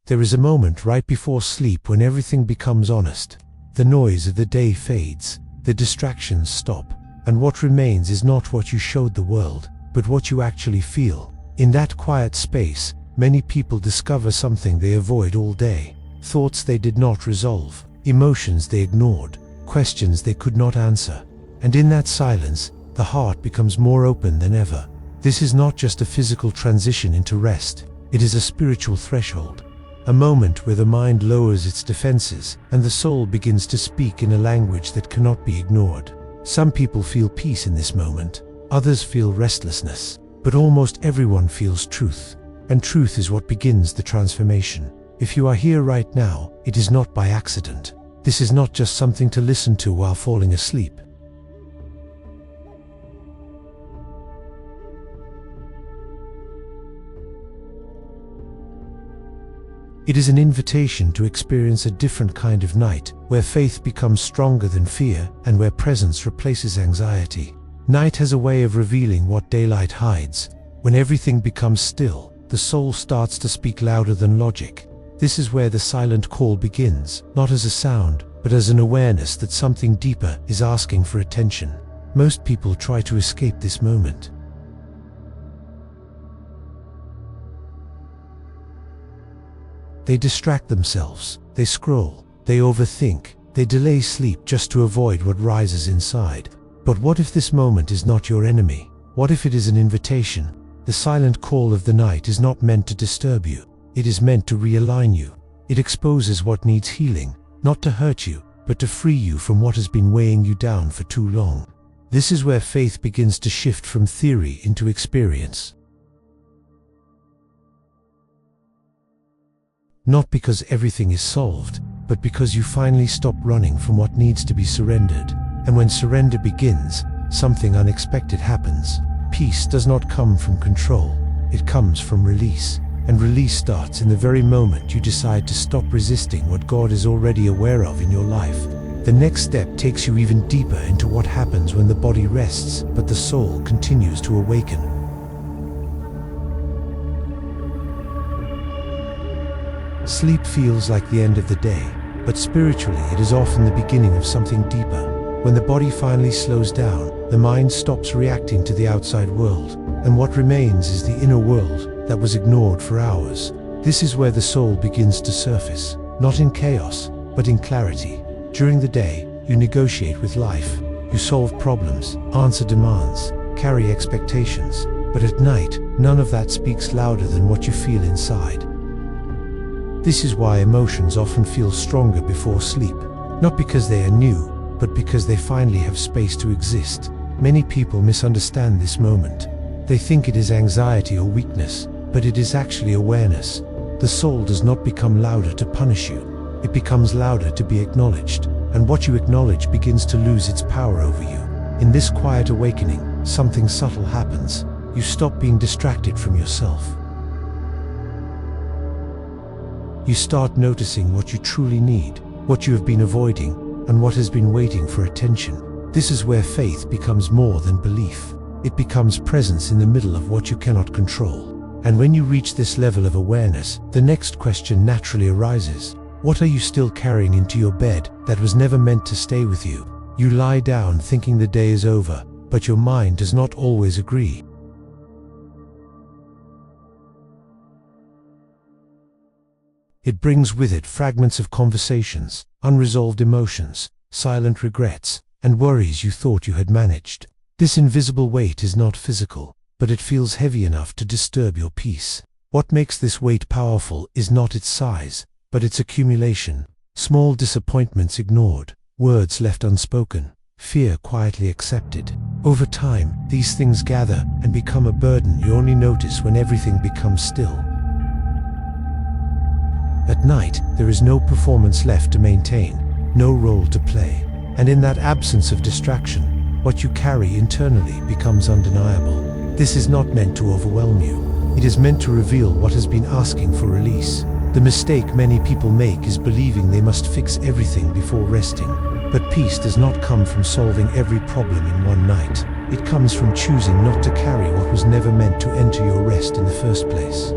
There is a moment right before sleep when everything becomes honest. The noise of the day fades, the distractions stop, and what remains is not what you showed the world, but what you actually feel. In that quiet space, many people discover something they avoid all day. Thoughts they did not resolve, emotions they ignored, questions they could not answer. And in that silence, the heart becomes more open than ever. This is not just a physical transition into rest, it is a spiritual threshold. A moment where the mind lowers its defenses and the soul begins to speak in a language that cannot be ignored. Some people feel peace in this moment, others feel restlessness, but almost everyone feels truth. And truth is what begins the transformation. If you are here right now, it is not by accident. This is not just something to listen to while falling asleep. It is an invitation to experience a different kind of night, where faith becomes stronger than fear and where presence replaces anxiety. Night has a way of revealing what daylight hides. When everything becomes still, the soul starts to speak louder than logic. This is where the silent call begins, not as a sound, but as an awareness that something deeper is asking for attention. Most people try to escape this moment. They distract themselves, they scroll, they overthink, they delay sleep just to avoid what rises inside. But what if this moment is not your enemy? What if it is an invitation? The silent call of the night is not meant to disturb you. It is meant to realign you. It exposes what needs healing, not to hurt you, but to free you from what has been weighing you down for too long. This is where faith begins to shift from theory into experience. Not because everything is solved, but because you finally stop running from what needs to be surrendered. And when surrender begins, something unexpected happens. Peace does not come from control, it comes from release. And release starts in the very moment you decide to stop resisting what God is already aware of in your life. The next step takes you even deeper into what happens when the body rests, but the soul continues to awaken. Sleep feels like the end of the day, but spiritually it is often the beginning of something deeper. When the body finally slows down, the mind stops reacting to the outside world, and what remains is the inner world that was ignored for hours. This is where the soul begins to surface, not in chaos, but in clarity. During the day, you negotiate with life, you solve problems, answer demands, carry expectations, but at night, none of that speaks louder than what you feel inside. This is why emotions often feel stronger before sleep, not because they are new, but because they finally have space to exist. Many people misunderstand this moment. They think it is anxiety or weakness, but it is actually awareness. The soul does not become louder to punish you. It becomes louder to be acknowledged, and what you acknowledge begins to lose its power over you. In this quiet awakening, something subtle happens. You stop being distracted from yourself. You start noticing what you truly need, what you have been avoiding, and what has been waiting for attention. This is where faith becomes more than belief. It becomes presence in the middle of what you cannot control. And when you reach this level of awareness, the next question naturally arises. What are you still carrying into your bed that was never meant to stay with you? You lie down thinking the day is over, but your mind does not always agree. It brings with it fragments of conversations, unresolved emotions, silent regrets, and worries you thought you had managed. This invisible weight is not physical, but it feels heavy enough to disturb your peace. What makes this weight powerful is not its size, but its accumulation. Small disappointments ignored, words left unspoken, fear quietly accepted. Over time, these things gather and become a burden you only notice when everything becomes still. At night, there is no performance left to maintain, no role to play. And in that absence of distraction, what you carry internally becomes undeniable. This is not meant to overwhelm you. It is meant to reveal what has been asking for release. The mistake many people make is believing they must fix everything before resting. But peace does not come from solving every problem in one night. It comes from choosing not to carry what was never meant to enter your rest in the first place.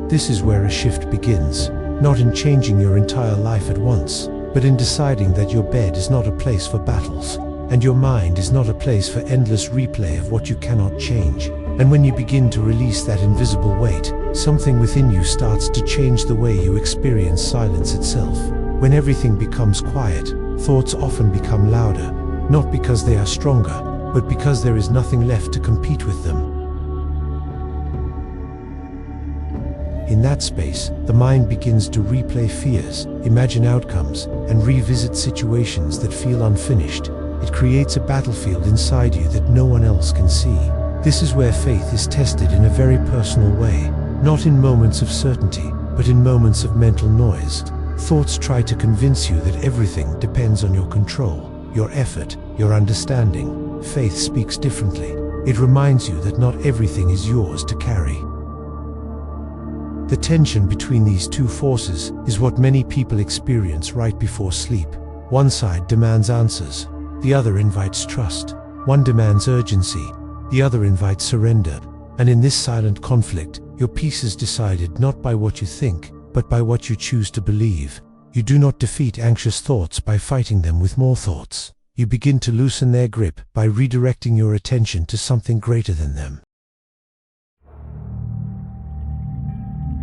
This is where a shift begins, not in changing your entire life at once, but in deciding that your bed is not a place for battles, and your mind is not a place for endless replay of what you cannot change. And when you begin to release that invisible weight, something within you starts to change the way you experience silence itself. When everything becomes quiet, thoughts often become louder, not because they are stronger, but because there is nothing left to compete with them. In that space, the mind begins to replay fears, imagine outcomes, and revisit situations that feel unfinished. It creates a battlefield inside you that no one else can see. This is where faith is tested in a very personal way, not in moments of certainty, but in moments of mental noise. Thoughts try to convince you that everything depends on your control, your effort, your understanding. Faith speaks differently. It reminds you that not everything is yours to carry. The tension between these two forces is what many people experience right before sleep. One side demands answers, the other invites trust. One demands urgency, the other invites surrender. And in this silent conflict, your peace is decided not by what you think, but by what you choose to believe. You do not defeat anxious thoughts by fighting them with more thoughts. You begin to loosen their grip by redirecting your attention to something greater than them.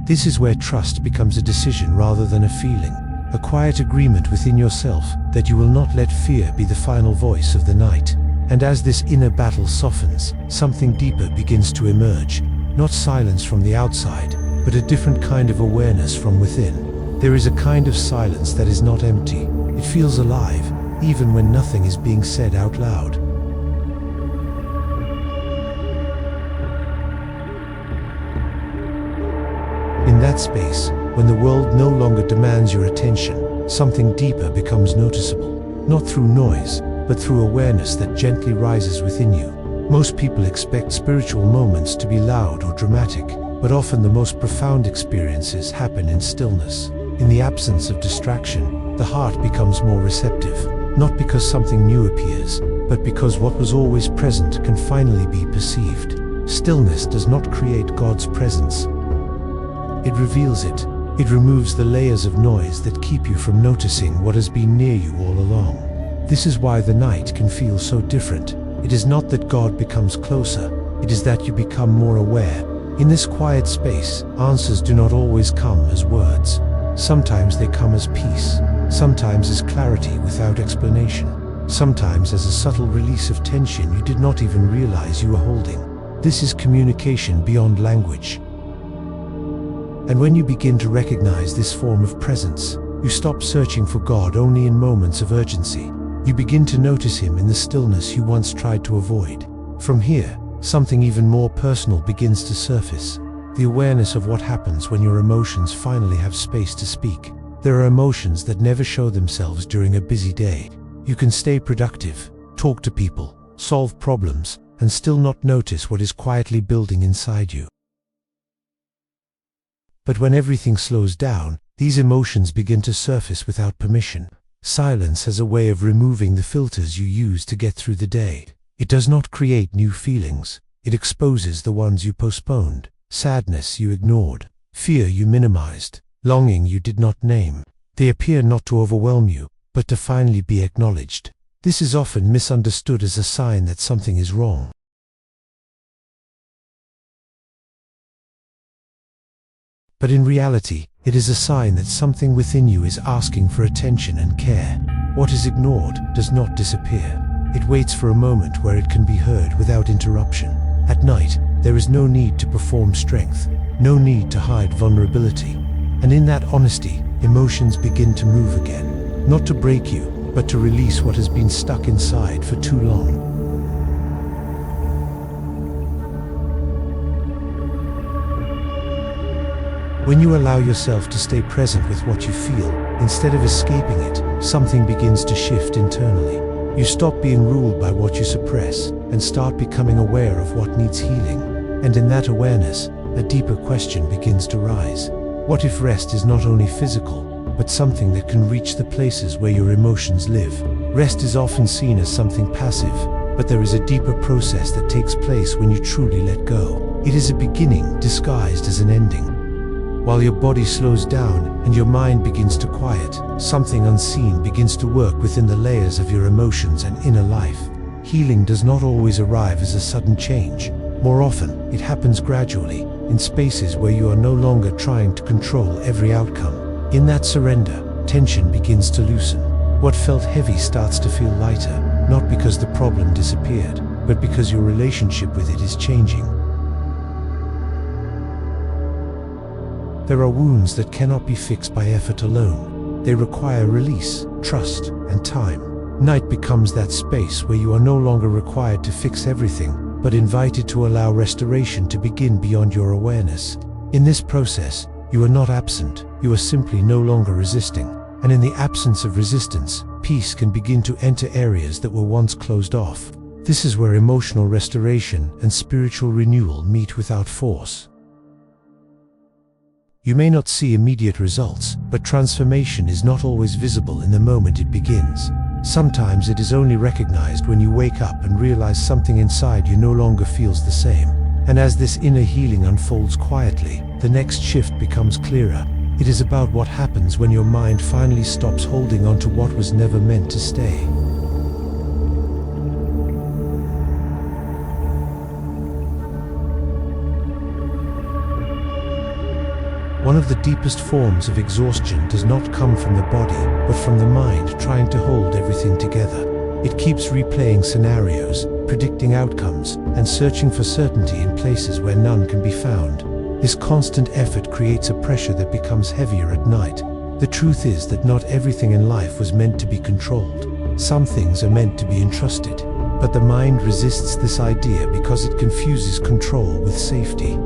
This is where trust becomes a decision rather than a feeling, a quiet agreement within yourself that you will not let fear be the final voice of the night. And as this inner battle softens, something deeper begins to emerge, not silence from the outside, but a different kind of awareness from within. There is a kind of silence that is not empty. It feels alive, even when nothing is being said out loud. In that space, when the world no longer demands your attention, something deeper becomes noticeable, not through noise, but through awareness that gently rises within you. Most people expect spiritual moments to be loud or dramatic, but often the most profound experiences happen in stillness. In the absence of distraction, the heart becomes more receptive, not because something new appears, but because what was always present can finally be perceived. Stillness does not create God's presence. It reveals it. It removes the layers of noise that keep you from noticing what has been near you all along. This is why the night can feel so different. It is not that God becomes closer, it is that you become more aware. In this quiet space, answers do not always come as words. Sometimes they come as peace, sometimes as clarity without explanation, sometimes as a subtle release of tension you did not even realize you were holding. This is communication beyond language. And when you begin to recognize this form of presence, you stop searching for God only in moments of urgency. You begin to notice Him in the stillness you once tried to avoid. From here, something even more personal begins to surface. The awareness of what happens when your emotions finally have space to speak. There are emotions that never show themselves during a busy day. You can stay productive, talk to people, solve problems, and still not notice what is quietly building inside you. But when everything slows down, these emotions begin to surface without permission. Silence has a way of removing the filters you use to get through the day. It does not create new feelings. It exposes the ones you postponed. Sadness you ignored. Fear you minimized. Longing you did not name. They appear not to overwhelm you, but to finally be acknowledged. This is often misunderstood as a sign that something is wrong. But in reality, it is a sign that something within you is asking for attention and care. What is ignored does not disappear. It waits for a moment where it can be heard without interruption. At night, there is no need to perform strength, no need to hide vulnerability. And in that honesty, emotions begin to move again. Not to break you, but to release what has been stuck inside for too long. When you allow yourself to stay present with what you feel, instead of escaping it, something begins to shift internally. You stop being ruled by what you suppress, and start becoming aware of what needs healing. And in that awareness, a deeper question begins to rise. What if rest is not only physical, but something that can reach the places where your emotions live? Rest is often seen as something passive, but there is a deeper process that takes place when you truly let go. It is a beginning disguised as an ending. While your body slows down and your mind begins to quiet, something unseen begins to work within the layers of your emotions and inner life. Healing does not always arrive as a sudden change. More often, it happens gradually, in spaces where you are no longer trying to control every outcome. In that surrender, tension begins to loosen. What felt heavy starts to feel lighter, not because the problem disappeared, but because your relationship with it is changing. There are wounds that cannot be fixed by effort alone. They require release, trust, and time. Night becomes that space where you are no longer required to fix everything, but invited to allow restoration to begin beyond your awareness. In this process, you are not absent, you are simply no longer resisting. And in the absence of resistance, peace can begin to enter areas that were once closed off. This is where emotional restoration and spiritual renewal meet without force. You may not see immediate results, but transformation is not always visible in the moment it begins. Sometimes it is only recognized when you wake up and realize something inside you no longer feels the same. And as this inner healing unfolds quietly, the next shift becomes clearer. It is about what happens when your mind finally stops holding on to what was never meant to stay. One of the deepest forms of exhaustion does not come from the body, but from the mind trying to hold everything together. It keeps replaying scenarios, predicting outcomes, and searching for certainty in places where none can be found. This constant effort creates a pressure that becomes heavier at night. The truth is that not everything in life was meant to be controlled. Some things are meant to be entrusted. But the mind resists this idea because it confuses control with safety.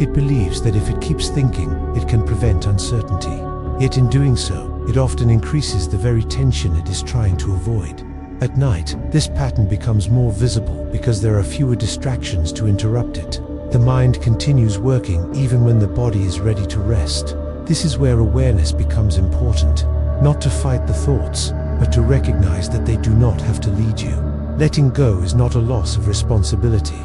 It believes that if it keeps thinking, it can prevent uncertainty. Yet in doing so, it often increases the very tension it is trying to avoid. At night, this pattern becomes more visible because there are fewer distractions to interrupt it. The mind continues working even when the body is ready to rest. This is where awareness becomes important. Not to fight the thoughts, but to recognize that they do not have to lead you. Letting go is not a loss of responsibility.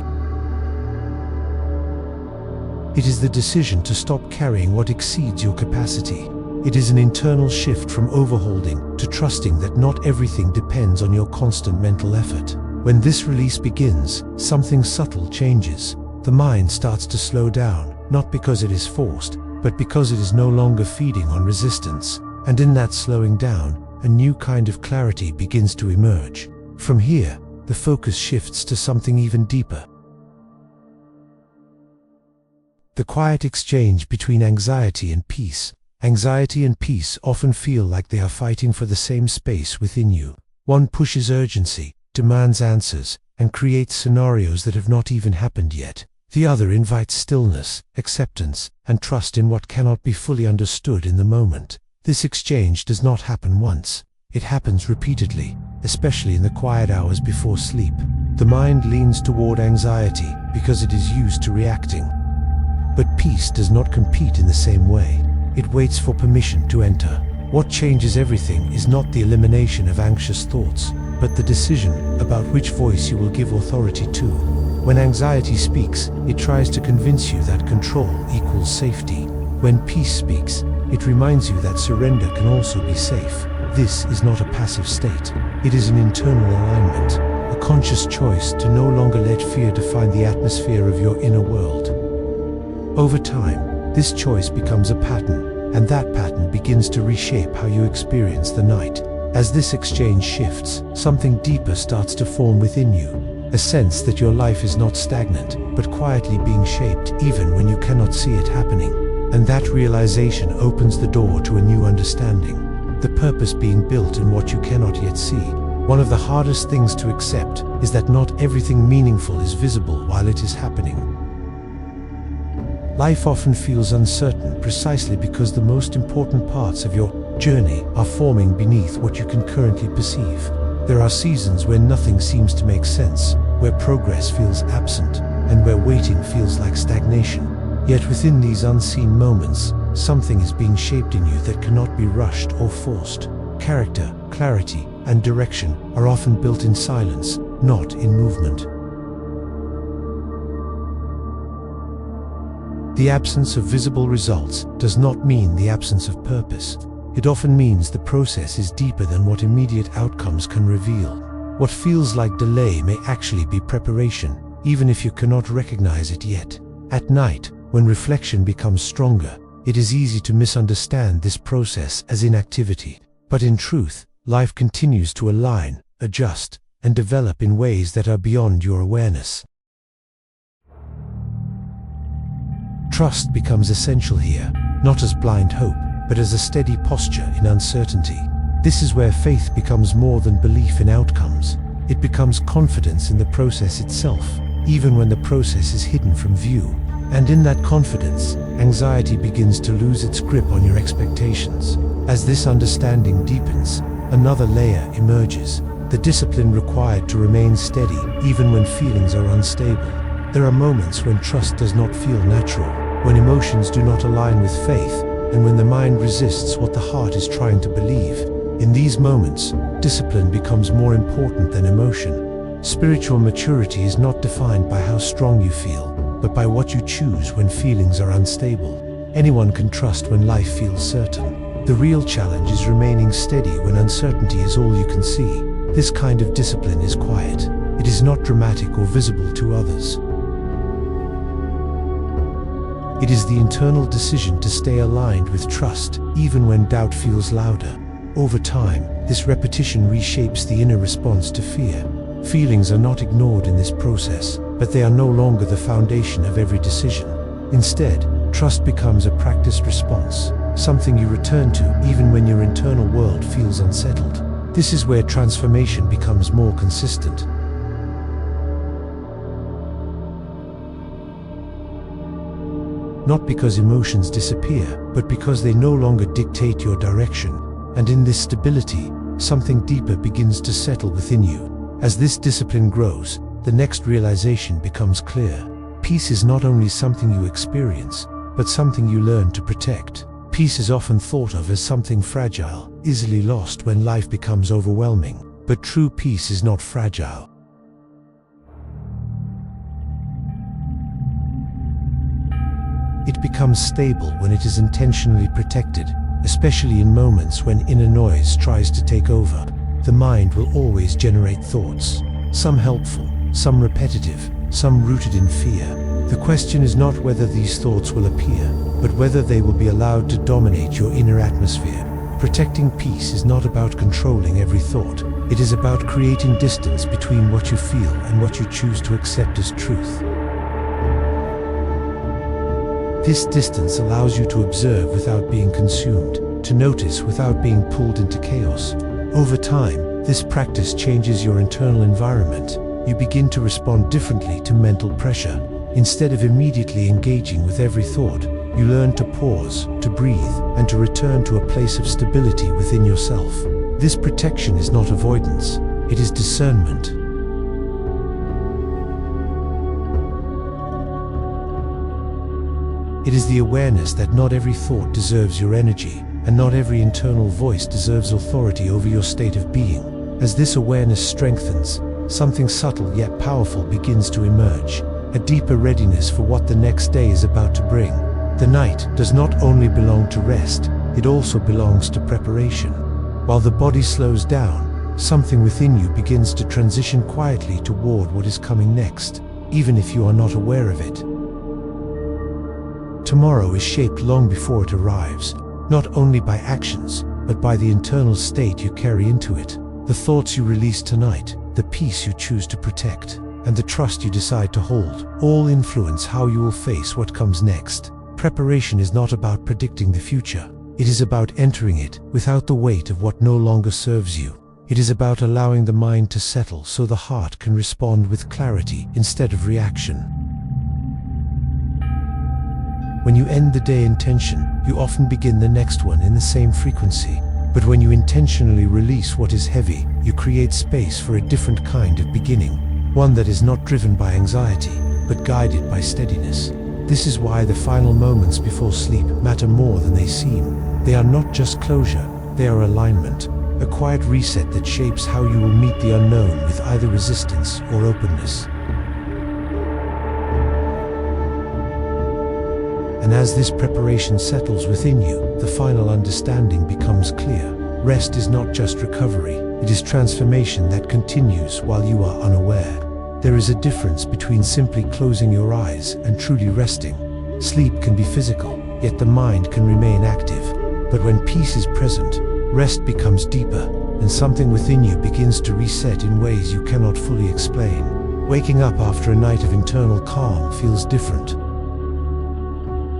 It is the decision to stop carrying what exceeds your capacity. It is an internal shift from overholding to trusting that not everything depends on your constant mental effort. When this release begins, something subtle changes. The mind starts to slow down, not because it is forced, but because it is no longer feeding on resistance. And in that slowing down, a new kind of clarity begins to emerge. From here, the focus shifts to something even deeper. The quiet exchange between anxiety and peace. Anxiety and peace often feel like they are fighting for the same space within you. One pushes urgency, demands answers, and creates scenarios that have not even happened yet. The other invites stillness, acceptance, and trust in what cannot be fully understood in the moment. This exchange does not happen once. It happens repeatedly, especially in the quiet hours before sleep. The mind leans toward anxiety because it is used to reacting. But peace does not compete in the same way. It waits for permission to enter. What changes everything is not the elimination of anxious thoughts, but the decision about which voice you will give authority to. When anxiety speaks, it tries to convince you that control equals safety. When peace speaks, it reminds you that surrender can also be safe. This is not a passive state. It is an internal alignment, a conscious choice to no longer let fear define the atmosphere of your inner world. Over time, this choice becomes a pattern, and that pattern begins to reshape how you experience the night. As this exchange shifts, something deeper starts to form within you, a sense that your life is not stagnant, but quietly being shaped even when you cannot see it happening. And that realization opens the door to a new understanding, the purpose being built in what you cannot yet see. One of the hardest things to accept is that not everything meaningful is visible while it is happening. Life often feels uncertain precisely because the most important parts of your journey are forming beneath what you can currently perceive. There are seasons where nothing seems to make sense, where progress feels absent, and where waiting feels like stagnation. Yet within these unseen moments, something is being shaped in you that cannot be rushed or forced. Character, clarity, and direction are often built in silence, not in movement. The absence of visible results does not mean the absence of purpose. It often means the process is deeper than what immediate outcomes can reveal. What feels like delay may actually be preparation, even if you cannot recognize it yet. At night, when reflection becomes stronger, it is easy to misunderstand this process as inactivity. But in truth, life continues to align, adjust, and develop in ways that are beyond your awareness. Trust becomes essential here, not as blind hope, but as a steady posture in uncertainty. This is where faith becomes more than belief in outcomes. It becomes confidence in the process itself, even when the process is hidden from view. And in that confidence, anxiety begins to lose its grip on your expectations. As this understanding deepens, another layer emerges, the discipline required to remain steady even when feelings are unstable. There are moments when trust does not feel natural, when emotions do not align with faith, and when the mind resists what the heart is trying to believe. In these moments, discipline becomes more important than emotion. Spiritual maturity is not defined by how strong you feel, but by what you choose when feelings are unstable. Anyone can trust when life feels certain. The real challenge is remaining steady when uncertainty is all you can see. This kind of discipline is quiet. It is not dramatic or visible to others. It is the internal decision to stay aligned with trust, even when doubt feels louder. Over time, this repetition reshapes the inner response to fear. Feelings are not ignored in this process, but they are no longer the foundation of every decision. Instead, trust becomes a practiced response, something you return to even when your internal world feels unsettled. This is where transformation becomes more consistent. Not because emotions disappear, but because they no longer dictate your direction. And in this stability, something deeper begins to settle within you. As this discipline grows, the next realization becomes clear. Peace is not only something you experience, but something you learn to protect. Peace is often thought of as something fragile, easily lost when life becomes overwhelming. But true peace is not fragile. It becomes stable when it is intentionally protected, especially in moments when inner noise tries to take over. The mind will always generate thoughts, some helpful, some repetitive, some rooted in fear. The question is not whether these thoughts will appear, but whether they will be allowed to dominate your inner atmosphere. Protecting peace is not about controlling every thought. It is about creating distance between what you feel and what you choose to accept as truth. This distance allows you to observe without being consumed, to notice without being pulled into chaos. Over time, this practice changes your internal environment. You begin to respond differently to mental pressure. Instead of immediately engaging with every thought, you learn to pause, to breathe, and to return to a place of stability within yourself. This protection is not avoidance, it is discernment. It is the awareness that not every thought deserves your energy, and not every internal voice deserves authority over your state of being. As this awareness strengthens, something subtle yet powerful begins to emerge, a deeper readiness for what the next day is about to bring. The night does not only belong to rest, it also belongs to preparation. While the body slows down, something within you begins to transition quietly toward what is coming next, even if you are not aware of it. Tomorrow is shaped long before it arrives, not only by actions, but by the internal state you carry into it. The thoughts you release tonight, the peace you choose to protect, and the trust you decide to hold, all influence how you will face what comes next. Preparation is not about predicting the future. It is about entering it without the weight of what no longer serves you. It is about allowing the mind to settle so the heart can respond with clarity instead of reaction. When you end the day in tension, you often begin the next one in the same frequency. But when you intentionally release what is heavy, you create space for a different kind of beginning, one that is not driven by anxiety, but guided by steadiness. This is why the final moments before sleep matter more than they seem. They are not just closure, they are alignment, a quiet reset that shapes how you will meet the unknown with either resistance or openness. And as this preparation settles within you, the final understanding becomes clear. Rest is not just recovery, it is transformation that continues while you are unaware. There is a difference between simply closing your eyes and truly resting. Sleep can be physical, yet the mind can remain active. But when peace is present, rest becomes deeper, and something within you begins to reset in ways you cannot fully explain. Waking up after a night of internal calm feels different.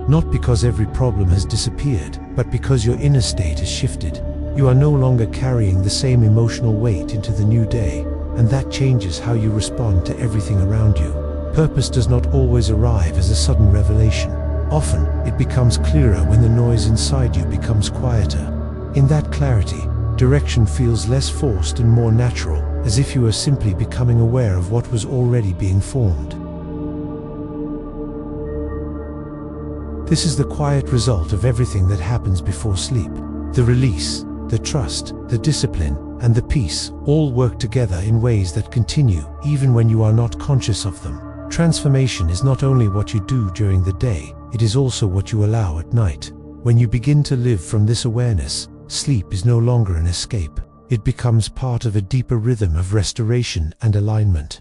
Not because every problem has disappeared, but because your inner state has shifted. You are no longer carrying the same emotional weight into the new day, and that changes how you respond to everything around you. Purpose does not always arrive as a sudden revelation. Often, it becomes clearer when the noise inside you becomes quieter. In that clarity, direction feels less forced and more natural, as if you are simply becoming aware of what was already being formed. This is the quiet result of everything that happens before sleep. The release, the trust, the discipline, and the peace all work together in ways that continue even when you are not conscious of them. Transformation is not only what you do during the day, it is also what you allow at night. When you begin to live from this awareness, sleep is no longer an escape. It becomes part of a deeper rhythm of restoration and alignment.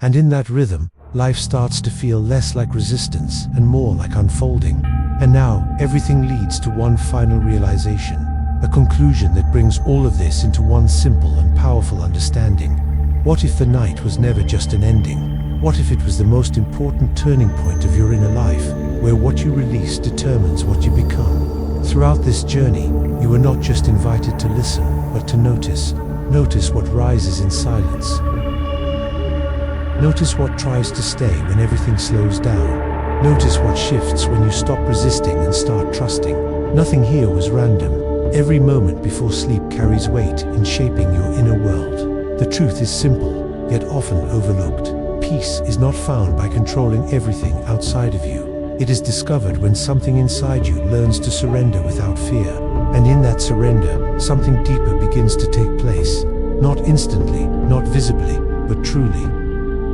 And in that rhythm, life starts to feel less like resistance and more like unfolding. And now, everything leads to one final realization, a conclusion that brings all of this into one simple and powerful understanding. What if the night was never just an ending? What if it was the most important turning point of your inner life, where what you release determines what you become? Throughout this journey, you are not just invited to listen, but to notice. Notice what rises in silence. Notice what tries to stay when everything slows down. Notice what shifts when you stop resisting and start trusting. Nothing here was random. Every moment before sleep carries weight in shaping your inner world. The truth is simple, yet often overlooked. Peace is not found by controlling everything outside of you. It is discovered when something inside you learns to surrender without fear. And in that surrender, something deeper begins to take place. Not instantly, not visibly, but truly.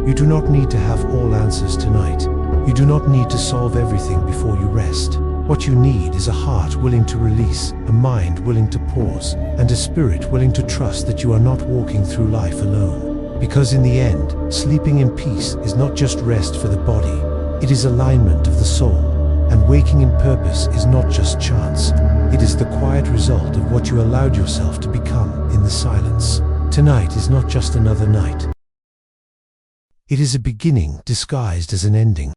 You do not need to have all answers tonight. You do not need to solve everything before you rest. What you need is a heart willing to release, a mind willing to pause, and a spirit willing to trust that you are not walking through life alone. Because in the end, sleeping in peace is not just rest for the body, it is alignment of the soul. And waking in purpose is not just chance, it is the quiet result of what you allowed yourself to become in the silence. Tonight is not just another night. It is a beginning disguised as an ending.